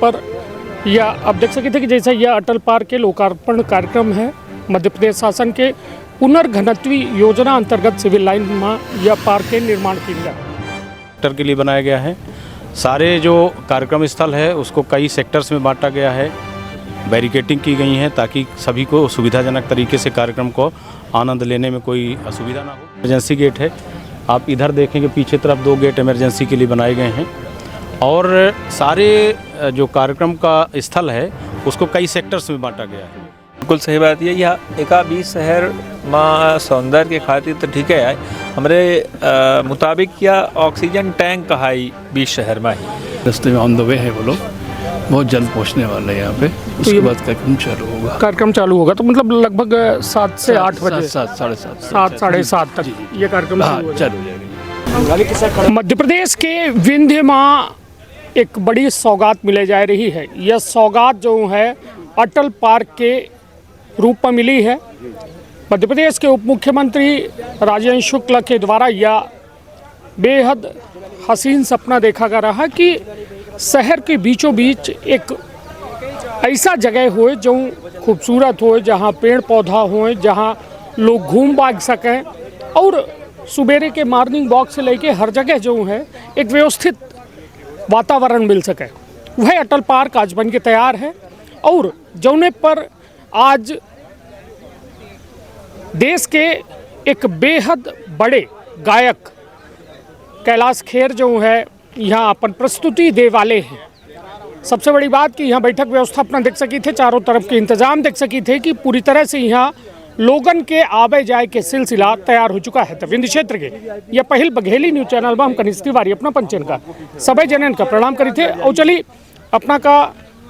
पर यह अब देख सकते थे कि जैसा यह अटल पार्क के लोकार्पण कार्यक्रम है। मध्य प्रदेश शासन के पुनर्घनत्वी योजना अंतर्गत सिविल लाइन में यह पार्क के निर्माण किया गया सेक्टर के लिए बनाया गया है। सारे जो कार्यक्रम स्थल है उसको कई सेक्टर्स में बांटा गया है। बैरिकेटिंग की गई है ताकि सभी को सुविधाजनक तरीके से कार्यक्रम को आनंद लेने में कोई असुविधा ना हो। इमरजेंसी गेट है, आप इधर देखेंगे पीछे तरफ 2 गेट इमरजेंसी के लिए बनाए गए हैं और सारे जो कार्यक्रम का स्थल है उसको कई सेक्टर्स में बांटा गया है। बिल्कुल सही बात है। यह एका बीच शहर में सौंदर्य के खातिर तो ठीक है, हमारे मुताबिक यह ऑक्सीजन टैंक कहाई बीच शहर में ही रास्ते में ऑन द वे है। वो लोग बहुत जल्द पहुंचने वाले हैं यहाँ पे। उसके बाद कार्यक्रम चालू होगा। तो मतलब लगभग 7 से 8 बजे 7 साढ़े 7 तक ये कार्यक्रम चालू हो जाएगा। मध्य प्रदेश के विंध्य में एक बड़ी सौगात मिले जा रही है। यह सौगात जो है अटल पार्क के रूप में मिली है। मध्य प्रदेश के उप मुख्यमंत्री राजेंद्र शुक्ला के द्वारा यह बेहद हसीन सपना देखा जा रहा कि शहर के बीचों बीच एक ऐसा जगह हो जो खूबसूरत हो, जहाँ पेड़ पौधा हो, जहाँ लोग घूम भाग सकें और सुबेरे के मॉर्निंग वॉक से लेके हर जगह जो है एक व्यवस्थित वातावरण मिल सके। वह अटल पार्क आज बन के तैयार है और जौने पर आज देश के एक बेहद बड़े गायक कैलाश खेर जो है यहाँ अपन प्रस्तुति दे वाले हैं। सबसे बड़ी बात कि यहाँ बैठक व्यवस्था अपना देख सकी थे, चारों तरफ के इंतजाम देख सकी थे कि पूरी तरह से यहाँ लोगन के आवे जाए के सिलसिला तैयार हो चुका है। तो विंध्य क्षेत्र के यह पहल बघेली न्यूज चैनल में हम कनिष्ठ तिवारी अपना पंचन का सभी जनन का प्रणाम करी थे। और चलिए अपना का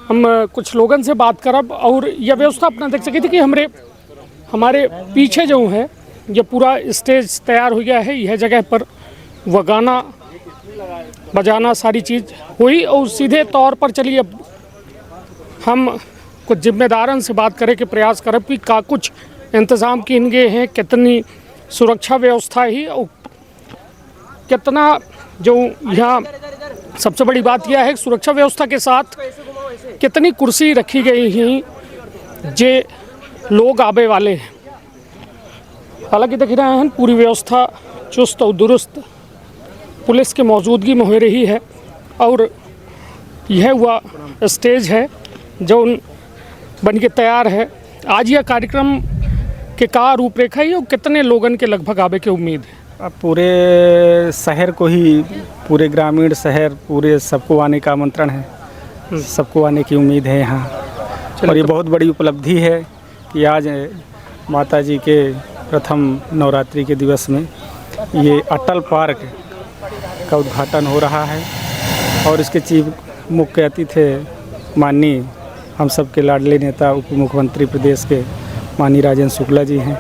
हम कुछ लोगन से बात करब और यह व्यवस्था अपना देख सकी थी कि हमारे पीछे जो है यह पूरा स्टेज तैयार हो गया है। यह जगह पर वह गाना बजाना सारी चीज़ हुई और सीधे तौर पर चलिए अब हम कुछ जिम्मेदारन से बात करें कि प्रयास करब कि का कुछ इंतज़ाम किए गए हैं, कितनी सुरक्षा व्यवस्था ही और कितना जो यहाँ सबसे बड़ी बात यह है सुरक्षा व्यवस्था के साथ कितनी कुर्सी रखी गई हैं जे लोग आवे वाले हैं। हालांकि देख रहे हैं पूरी व्यवस्था चुस्त और दुरुस्त पुलिस की मौजूदगी में हो रही है और यह हुआ स्टेज है जो बन के तैयार है। आज यह कार्यक्रम के का रूपरेखा ही और कितने लोगन के लगभग आवे की उम्मीद है? अब पूरे शहर को ही, पूरे ग्रामीण शहर पूरे सबको आने का आमंत्रण है, सबको आने की उम्मीद है यहाँ। और ये बहुत बड़ी उपलब्धि है कि आज माता जी के प्रथम नवरात्रि के दिवस में ये अटल पार्क का उद्घाटन हो रहा है और इसके चीफ मुख्य अतिथि माननीय हम सब के लाडले नेता उप मुख्यमंत्री प्रदेश के माननीय राजेंद्र शुक्ला जी हैं।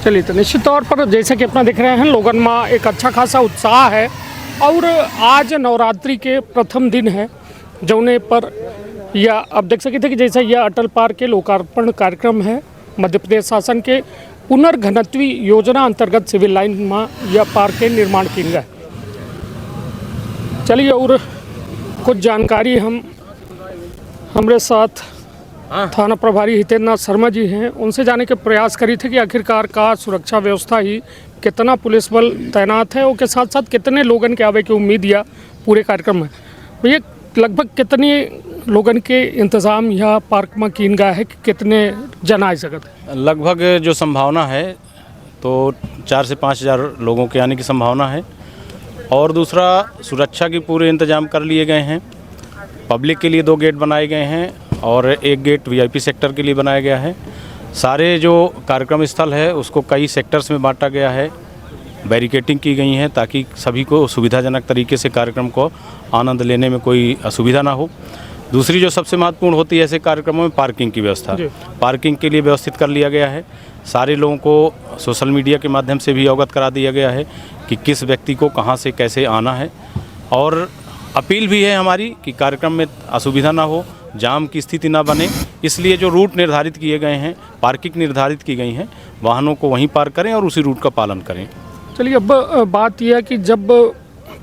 चलिए तो निश्चित तौर पर जैसे कि अपना देख रहे हैं लोगन में एक अच्छा खासा उत्साह है और आज नवरात्रि के प्रथम दिन है जौने पर यह अब देख सकते थे कि जैसा यह अटल पार्क के लोकार्पण कार्यक्रम है। मध्य प्रदेश शासन के पुनर्घनत्वी योजना अंतर्गत सिविल लाइन में यह पार्क के निर्माण किया गया। चलिए और कुछ जानकारी हमारे साथ थाना प्रभारी हितेंद्र शर्मा जी हैं, उनसे जाने के प्रयास करी थे कि आखिरकार का सुरक्षा व्यवस्था ही कितना पुलिस बल तैनात है और के साथ साथ कितने लोगन के आवे की उम्मीद या पूरे कार्यक्रम में भैया लगभग कितने लोगन के इंतज़ाम यहाँ पार्क में किन गया है कि कितने जन आ सकते हैं? लगभग जो संभावना है तो 4 से 5 हज़ार लोगों के आने की संभावना है। और दूसरा सुरक्षा के पूरे इंतजाम कर लिए गए हैं। पब्लिक के लिए 2 गेट बनाए गए हैं और 1 गेट वीआईपी सेक्टर के लिए बनाया गया है। सारे जो कार्यक्रम स्थल है उसको कई सेक्टर्स में बांटा गया है। बैरिकेटिंग की गई है ताकि सभी को सुविधाजनक तरीके से कार्यक्रम को आनंद लेने में कोई असुविधा ना हो। दूसरी जो सबसे महत्वपूर्ण होती है ऐसे कार्यक्रमों में पार्किंग की व्यवस्था, पार्किंग के लिए व्यवस्थित कर लिया गया है। सारे लोगों को सोशल मीडिया के माध्यम से भी अवगत करा दिया गया है कि किस व्यक्ति को कहां से कैसे आना है। और अपील भी है हमारी कि कार्यक्रम में असुविधा ना हो, जाम की स्थिति ना बने, इसलिए जो रूट निर्धारित किए गए हैं, पार्किंग निर्धारित की गई हैं, वाहनों को वहीं पार्क करें और उसी रूट का पालन करें। चलिए अब बात यह है कि जब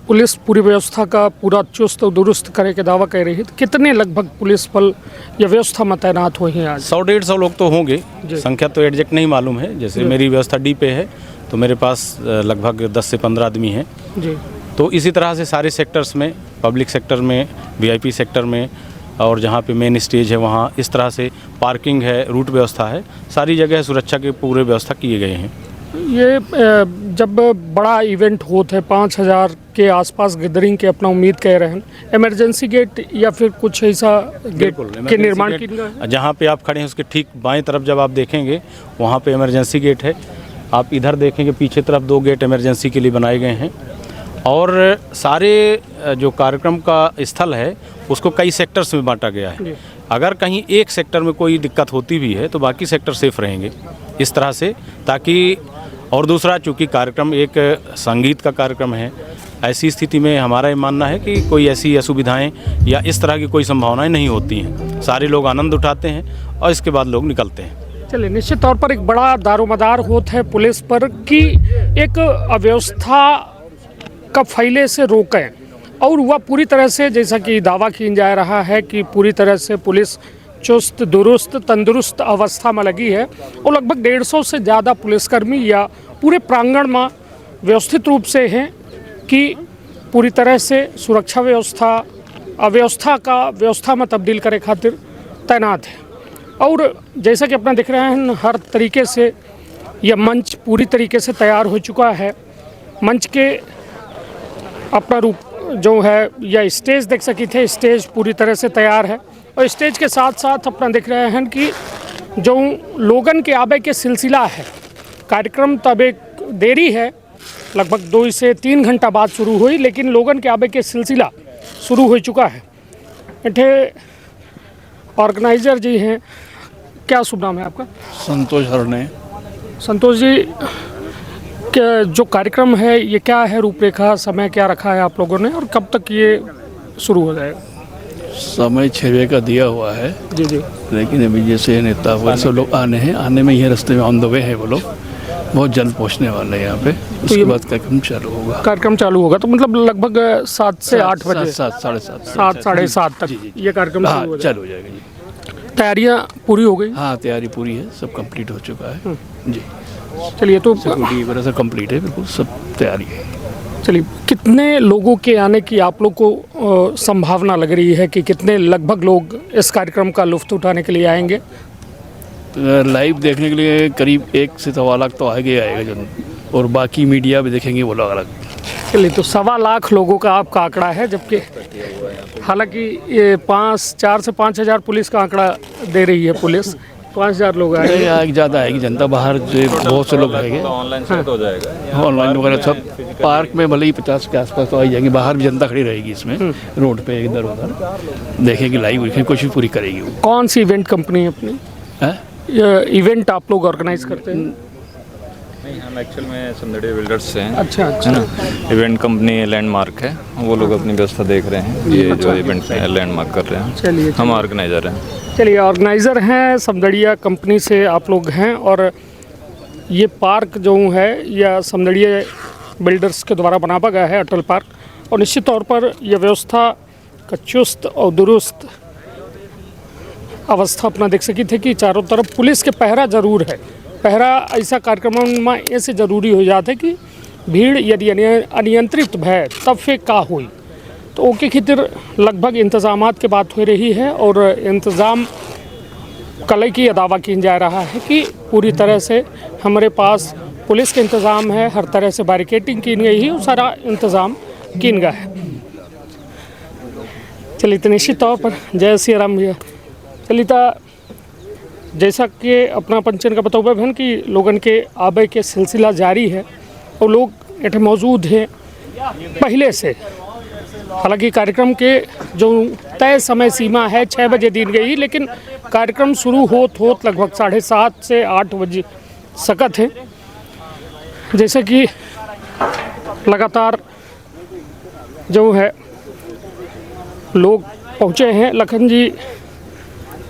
पुलिस पूरी व्यवस्था का पूरा चुस्त और दुरुस्त करे के दावा कह रही है। तो कितने लगभग पुलिस बल या व्यवस्था में तैनात हुए हैं आज? 100-150 लोग तो होंगे, संख्या तो एग्जैक्ट नहीं मालूम है। जैसे मेरी व्यवस्था डी पे है तो मेरे पास लगभग 10 से 15 आदमी हैं। जी, तो इसी तरह से सारे सेक्टर्स में, पब्लिक सेक्टर में, वीआईपी सेक्टर में, और जहाँ पे मेन स्टेज है वहाँ इस तरह से पार्किंग है, रूट व्यवस्था है, सारी जगह सुरक्षा के पूरे व्यवस्था किए गए हैं। ये जब बड़ा इवेंट होता है 5000 के आसपास गैदरिंग के अपना उम्मीद कह रहे हैं, इमरजेंसी गेट या फिर कुछ ऐसा गेट के निर्माण की जहाँ पे आप खड़े हैं उसके ठीक बाएं तरफ जब आप देखेंगे वहाँ पे इमरजेंसी गेट है। आप इधर देखेंगे पीछे तरफ 2 गेट इमरजेंसी के लिए बनाए गए हैं। और सारे जो कार्यक्रम का स्थल है उसको कई सेक्टर्स में बांटा गया है। अगर कहीं एक सेक्टर में कोई दिक्कत होती भी है तो बाकी सेक्टर सेफ रहेंगे इस तरह से, ताकि। और दूसरा, चूँकि कार्यक्रम एक संगीत का कार्यक्रम है, ऐसी स्थिति में हमारा ये मानना है कि कोई ऐसी असुविधाएं या इस तरह की कोई संभावनाएं नहीं होती हैं। सारे लोग आनंद उठाते हैं और इसके बाद लोग निकलते हैं। चलिए, निश्चित तौर पर एक बड़ा दारोमदार होता है पुलिस पर कि एक अव्यवस्था का फैले से रोकें, और वह पूरी तरह से, जैसा कि दावा किया जा रहा है कि पूरी तरह से पुलिस चुस्त दुरुस्त तंदुरुस्त अवस्था में लगी है, और लगभग 150 से ज़्यादा पुलिसकर्मी या पूरे प्रांगण में व्यवस्थित रूप से हैं कि पूरी तरह से सुरक्षा व्यवस्था अव्यवस्था का व्यवस्था में तब्दील करे खातिर तैनात है। और जैसा कि अपना दिख रहे हैं, हर तरीके से यह मंच पूरी तरीके से तैयार हो चुका है। मंच के अपना रूप जो है, या स्टेज देख सकी थे, स्टेज पूरी तरह से तैयार है। और स्टेज के साथ साथ अपना देख रहे हैं कि जो लोगन के आबे के सिलसिला है, कार्यक्रम तब एक देरी है, लगभग 2 से 3 घंटा बाद शुरू हुई, लेकिन लोगन के आबे के सिलसिला शुरू हो चुका है। इठे ऑर्गेनाइजर जी हैं, क्या शुभ नाम है आपका? संतोष हरणे। संतोष जी, जो कार्यक्रम है ये क्या है, रूपरेखा, समय क्या रखा है आप लोगों ने, और कब तक ये शुरू हो जाएगा? समय 6 बजे का दिया हुआ है। जी जी। लेकिन अभी जैसे नेता वगैरह सब लोग आने में ही रास्ते में ऑन द वे है, वो लोग बहुत जल्द पहुंचने वाले हैं यहाँ पे। उसके बाद कार्यक्रम चालू होगा। कार्यक्रम चालू होगा तो मतलब लगभग 7 से 8 बजे, 7 साढ़े 7 साढ़े 7 तक ये कार्यक्रम हाँ शुरू चालू हो जाएगा जी। तैयारियां पूरी हो गई? हाँ, तैयारी पूरी है, सब कंप्लीट हो चुका है जी। चलिए, तो सिक्योरिटी वगैरह सब कंप्लीट है, बिल्कुल सब तैयारी है। चलिए, कितने लोगों के आने की आप लोग को संभावना लग रही है कि कितने लगभग लोग इस कार्यक्रम का लुत्फ उठाने के लिए आएंगे? लाइव देखने के लिए करीब 1 से 1.25 लाख तो आएगा जो, और बाकी मीडिया भी देखेंगे वो लोग अलग। चलिए, तो 1.25 लाख लोगों का आपका आंकड़ा है, जबकि हालांकि ये 4 से 5 हज़ार पुलिस का आंकड़ा दे रही है पुलिस। 5000 लोग आएंगे, ज़्यादा आएगी जनता, बाहर जो बहुत से लोग आएंगे। ऑनलाइन सेट हो जाएगा, ऑनलाइन वगैरह सब। पार्क में भले ही 50 के आसपास तो आ जाएंगे, बाहर भी जनता खड़ी रहेगी इसमें, रोड पे इधर उधर देखेगी, लाइव देखेगी, कोशिश पूरी करेगी वो। कौन सी इवेंट कंपनी है अपनी? इवेंट आप लोग ऑर्गेनाइज करते हैं? नहीं, हम एक्चुअल में समदड़िया बिल्डर्स से हैं। अच्छा है ना। इवेंट कंपनी लैंडमार्क है, वो लोग अपनी व्यवस्था देख रहे हैं, ये जो इवेंट लैंडमार्क कर रहे हैं। चलिए, हम ऑर्गेनाइजर हैं। चलिए, ऑर्गेनाइज़र हैं, समदड़िया कंपनी से आप लोग हैं, और ये पार्क जो है या समदड़िया बिल्डर्स के द्वारा बनाया गया है, अटल पार्क। और निश्चित तौर पर यह व्यवस्था का चुस्त और दुरुस्त अवस्था अपना देख सकी थे कि चारों तरफ पुलिस के पहरा ज़रूर है। पहरा ऐसा कार्यक्रम में ऐसे ज़रूरी हो जाता है कि भीड़ यदि अनियंत्रित भय तब फिर का हुई, तो ओके खातिर लगभग इंतज़ामात के बात हो रही है। और इंतज़ाम कल की दावा किया जा रहा है कि पूरी तरह से हमारे पास पुलिस के इंतज़ाम है, हर तरह से बैरिकेडिंग की गई है, सारा इंतज़ाम किया गया है। चलिए, तो निश्चित तौर पर जय श्री राम भैया। चलिए, तो जैसा कि अपना पंचन का बताओ बहन कि लोगन के आबे के सिलसिला जारी है और लोग इठे मौजूद हैं पहले से। हालांकि कार्यक्रम के जो तय समय सीमा है 6 बजे दी गई, लेकिन कार्यक्रम शुरू होत लगभग 7:30 से 8 बजे सकत है। जैसे कि लगातार जो है लोग पहुँचे हैं। लखन जी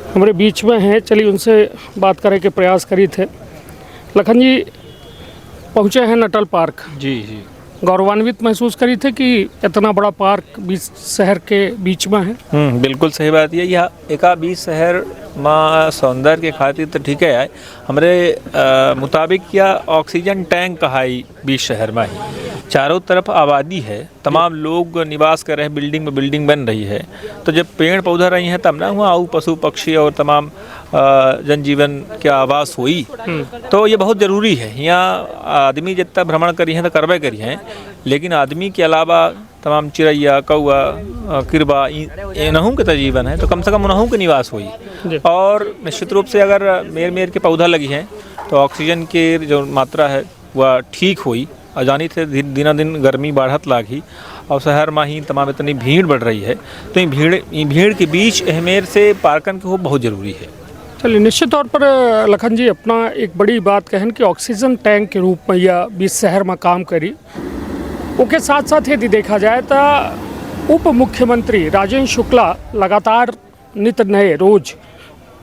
हमारे बीच में हैं, चलिए उनसे बात करने के प्रयास करी थे। लखन जी पहुँचे हैं अटल पार्क। जी जी। गौरवान्वित महसूस करी थे कि इतना बड़ा पार्क बीच शहर के बीच में है? बिल्कुल सही बात है। यह एका बीच शहर में सौंदर्य के खातिर तो ठीक है। हमरे मुताबिक यह ऑक्सीजन टैंक कहाई बीच शहर में ही। चारों तरफ आबादी है, तमाम लोग निवास कर रहे हैं, बिल्डिंग में बिल्डिंग बन रही है। तो जब पेड़ पौधा रही हैं तब ना हुआ आऊ पशु पक्षी और तमाम जनजीवन के आवास हुई। तो ये बहुत ज़रूरी है। यहाँ आदमी जितना भ्रमण करी हैं तो करबे करी हैं, लेकिन आदमी के अलावा तमाम चिड़ैया कौआ किरबा इनहू के तो जीवन है, तो कम से कम उनहू के निवास हुई। और निश्चित रूप से अगर मेर के पौधा लगी हैं तो ऑक्सीजन की जो मात्रा है वह ठीक हुई। और जानी थे दिना दिन गर्मी बढ़त लागी और शहर में ही तमाम इतनी भीड़ बढ़ रही है। तो ये भीड़ के बीच अहमेर से पार्कन के हो बहुत ज़रूरी है। चलिए, निश्चित तौर पर लखन जी अपना एक बड़ी बात कहन कि ऑक्सीजन टैंक के रूप में यह बीच शहर में काम करी। उसके साथ साथ यदि देखा जाए तो उप मुख्यमंत्री राजेंद्र शुक्ला लगातार नित नए रोज,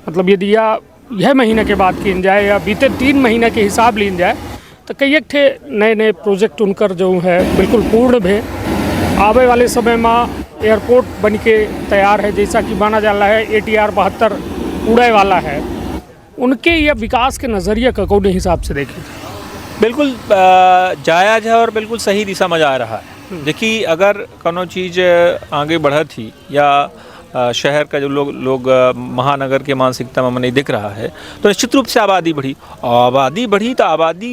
मतलब यदि यह महीने के बाद की जाए या बीते 3 महीने के हिसाब ली जाए तो कई एक थे नए नए प्रोजेक्ट उनकर जो है बिल्कुल पूर्ण भे। आवे वाले समय में एयरपोर्ट बन के तैयार है, जैसा कि माना जा रहा है ATR 72 उड़े वाला है। उनके यह विकास के नज़रिए का कौन हिसाब से देखें? बिल्कुल जायज़ है और बिल्कुल सही दिशा में जा रहा है। देखिए, अगर कोनो चीज़ आगे बढ़त ही या शहर का जो लोग महानगर के मानसिकता में नहीं दिख रहा है तो निश्चित रूप से आबादी बढ़ी तो आबादी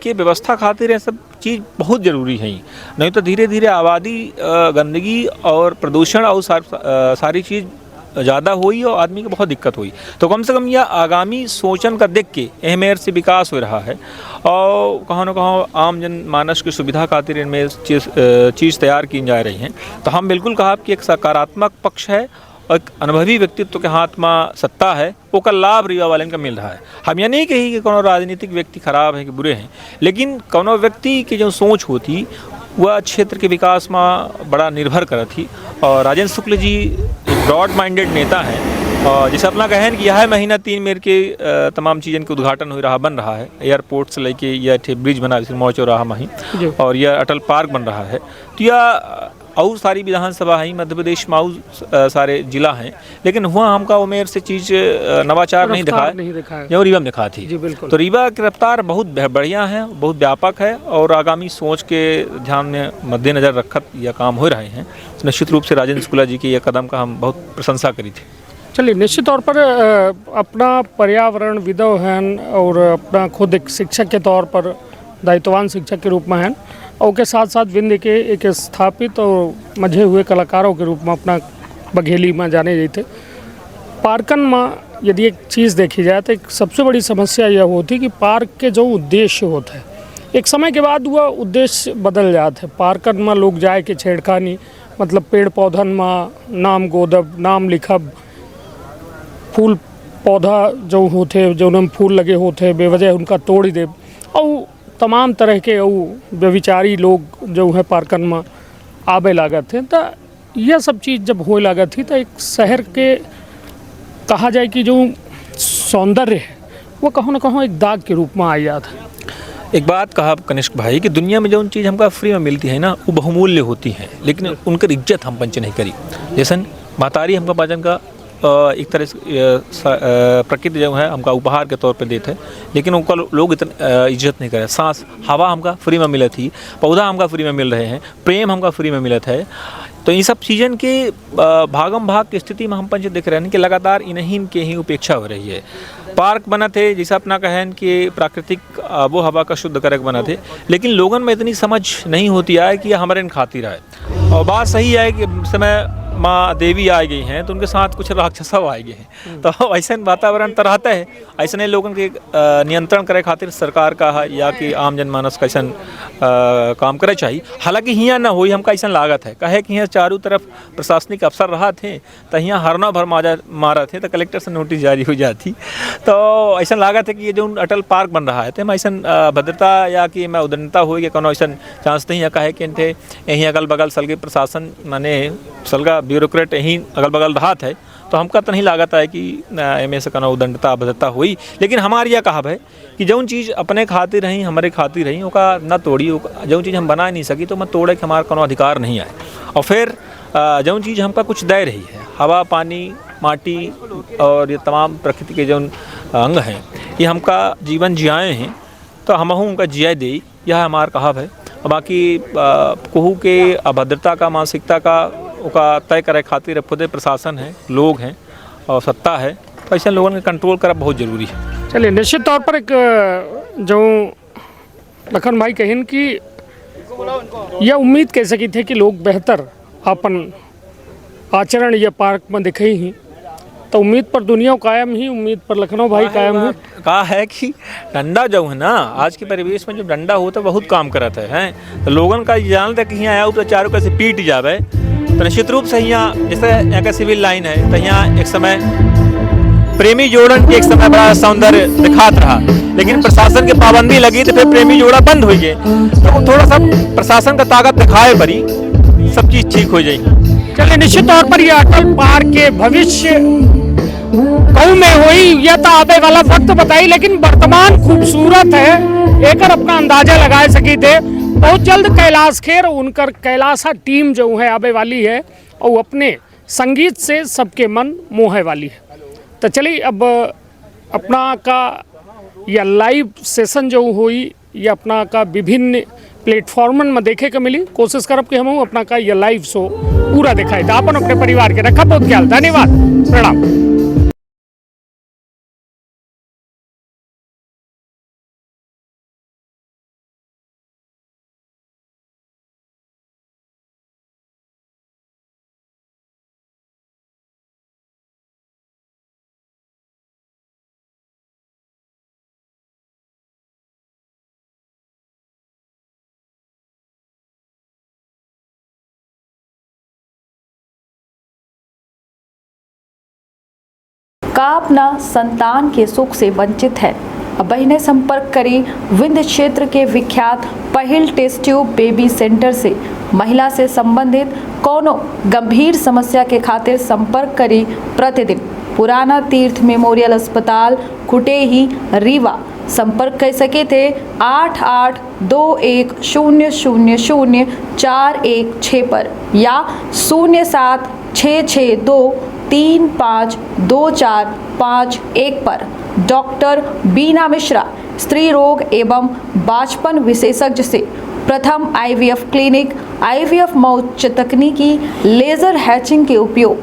के व्यवस्था खातिर ये सब चीज़ बहुत ज़रूरी है। नहीं तो धीरे धीरे आबादी गंदगी और प्रदूषण और सारी चीज़ ज़्यादा हुई और आदमी को बहुत दिक्कत हुई। तो कम से कम यह आगामी सोचन का देख के अहमेर से विकास हो रहा है और कहाँ न कहाँ आम जन मानस की सुविधा खातिर इनमें चीज़ तैयार की जा रही हैं। तो हम बिल्कुल कहा कि एक सकारात्मक पक्ष है और एक अनुभवी व्यक्तित्व के हाथ में सत्ता है, वो का लाभ रीवा वाले का मिल रहा है। हम यह नहीं कही कि कोनो राजनीतिक व्यक्ति खराब है कि बुरे हैं, लेकिन कोनो व्यक्ति की जो सोच होती वह क्षेत्र के विकास में बड़ा निर्भर करत थी। और राजेंद्र शुक्ल जी एक ब्रॉड माइंडेड नेता हैं और जिसे अपना कहन कि यह महीना 3 मेर के तमाम चीज़न के उद्घाटन हो रहा बन रहा है। एयरपोर्ट से लेके यह ब्रिज बना मौचो रहा मही और यह अटल पार्क बन रहा है। तो यह और सारी विधानसभा है मध्य प्रदेश में और सारे जिला हैं, लेकिन हुआ हमका उमेर से चीज़ नवाचार नहीं दिखाया जो रीवा में दिखा थी। तो रीवा की रफ्तार बहुत बढ़िया है, बहुत व्यापक है और आगामी सोच के ध्यान में मद्देनज़र रखत यह काम हो रहे हैं। तो निश्चित रूप से राजेंद्र शुक्ला जी के यह कदम का हम बहुत प्रशंसा करी थी। चलिए, निश्चित तौर पर अपना पर्यावरण विदव हैं और अपना खुद एक शिक्षक के तौर पर दायित्ववान शिक्षक के रूप में हैं और के साथ साथ विंध्य के एक स्थापित और मझे हुए कलाकारों के रूप में अपना बघेली में जाने जाते। पार्कन में यदि एक चीज़ देखी जाए तो एक सबसे बड़ी समस्या यह होती कि पार्क के जो उद्देश्य होते हैं एक समय के बाद वह उद्देश्य बदल जाते हैं। पार्कन में लोग जाए के छेड़खानी, मतलब पेड़ पौधन में नाम गोदब, नाम लिखब, फूल पौधा जो होते जो उनमें फूल लगे होते बेवजह उनका तोड़ दे और तमाम तरह के व्यभिचारी लोग जो है पार्कन में आबे लागत थे। तो यह सब चीज़ जब हो लागत थी तो एक शहर के कहा जाए कि जो सौंदर्य है वो कहीं ना कहीं एक दाग के रूप में आ जाता है। एक बात कहा कनिष्क भाई कि दुनिया में जो उन चीज़ हमका फ्री में मिलती है ना वो बहुमूल्य होती हैं, लेकिन उनकर इज्जत हम पंच नहीं करी। जैसे मातारी हमका पाचन का एक तरह से प्रकृति जो है हमका उपहार के तौर पे देते हैं, लेकिन उनका लोग इतना इज्जत नहीं करे। सांस हवा हमका फ्री में मिलत थी, पौधा हमका फ्री में मिल रहे हैं, प्रेम हमका फ्री में मिलत है। तो इन सब चीज़न के भागम भाग की स्थिति में हम पंच देख रहे हैं कि लगातार इन्हीं के ही उपेक्षा हो रही है। पार्क बना थे जैसा अपना कहन कि प्राकृतिक आबो हवा का शुद्ध करक बना थे, लेकिन लोगों में इतनी समझ नहीं होती है कि हमारे इन खातिर है। और बात सही है कि समय माँ देवी आ गई हैं तो उनके साथ कुछ राक्षस आ गए हैं, तो ऐसा वातावरण तो रहता है। ऐसे लोगों के नियंत्रण करे खातिर सरकार का है या कि आम जनमानस का ऐसा काम करे चाहिए। हालांकि यहाँ ना हुई हमका ऐसा लागत है कहे कि यहाँ चारों तरफ प्रशासनिक अफसर रहा थे तो यहाँ हरना भर मारा थे तो कलेक्टर से नोटिस जारी हो जाती। तो ऐसा लागत है कि ये जो अटल पार्क बन रहा है तो ऐसा भद्रता या कि मैं उदंडता हो या कोनो ऐसा चांस नहीं है कहे कि यहीं अगल बगल सलगे प्रशासन माने सलगा ब्यूरोक्रेट यहीं अगल बगल रहा है तो हमका तो नहीं लागत है कि एमे से कनो उदंडता अभद्रता हुई। लेकिन हमारी यह कहाव है कि जौन चीज़ अपने खातिर रही हमारे खातिर रही ओका न तोड़ी, जौन चीज़ हम बना नहीं सकी तो मैं तोड़े के हमारा कोनो अधिकार नहीं आए। और फिर जौन चीज़ हमका कुछ दे रही है, हवा पानी माटी और ये तमाम प्रकृति के जौन अंग हैं ये हमका जीवन जियाए हैं तो हमहू उनका जिया दे, यह हमार कहाव है। बाकी कहू के अभद्रता का मानसिकता का ओका तय करे खातिर खुदे प्रशासन है, लोग हैं और सत्ता है, तो ऐसे लोगों के कंट्रोल करना बहुत ज़रूरी है। चलिए, निश्चित तौर पर एक जो लखन भाई कहिन कि यह उम्मीद कह सकी थे कि लोग बेहतर अपन आचरण ये पार्क में दिखे ही, तो उम्मीद पर दुनिया कायम ही, उम्मीद पर लखनऊ भाई कायम है। कहा है कि डंडा जो है ना आज के परिवेश में जो डंडा होता है बहुत काम करता है, हैं तो लोगन का जानते कि यहाँ आया तो चारों कैसे पीट जावे, तो निश्चित रूप से यहाँ जैसे यहाँ का सिविल लाइन है तो यहाँ एक समय प्रेमी जोड़न के एक समय बड़ा सौंदर्य दिखात रहा, लेकिन प्रशासन की पाबंदी लगी तो फिर प्रेमी जोड़ा बंद हो गए। तो थोड़ा सा प्रशासन का ताकत दिखाए बड़ी सब चीज़ ठीक हो जाएगी। चलिए, निश्चित तौर पर यह अटल पार्क के भविष्य कऊ में हुई यह तो आने वाला वक्त बताई, लेकिन वर्तमान खूबसूरत है एक अपना अंदाजा लगा सकी थे। बहुत जल्द कैलाश खेर उनकर कैलाशा टीम जो है आने वाली है और वो अपने संगीत से सबके मन मोहे वाली है। तो चलिए, अब अपना का यह लाइव सेशन जो हुई यह अपना का विभिन्न प्लेटफॉर्मन में देखे के मिली, कोशिश करब कि हम अपना का यह लाइव शो पूरा दिखाई था। अपन अपने परिवार के रखा बहुत ख्याल, धन्यवाद, प्रणाम। का अपना संतान के सुख से वंचित है, अब बहिने संपर्क करें विंध्य क्षेत्र के विख्यात पहिल टेस्ट ट्यूब बेबी सेंटर से। महिला से संबंधित कोनो गंभीर समस्या के खातिर संपर्क करें प्रतिदिन पुराना तीर्थ मेमोरियल अस्पताल कुटेही रीवा। संपर्क कर सके थे 8821000416 पर या 0766235245 पर। डॉक्टर बीना मिश्रा स्त्री रोग एवं बांझपन विशेषज्ञ से प्रथम IVF क्लिनिक, IVF मौत तकनीकी, लेजर हैचिंग के उपयोग,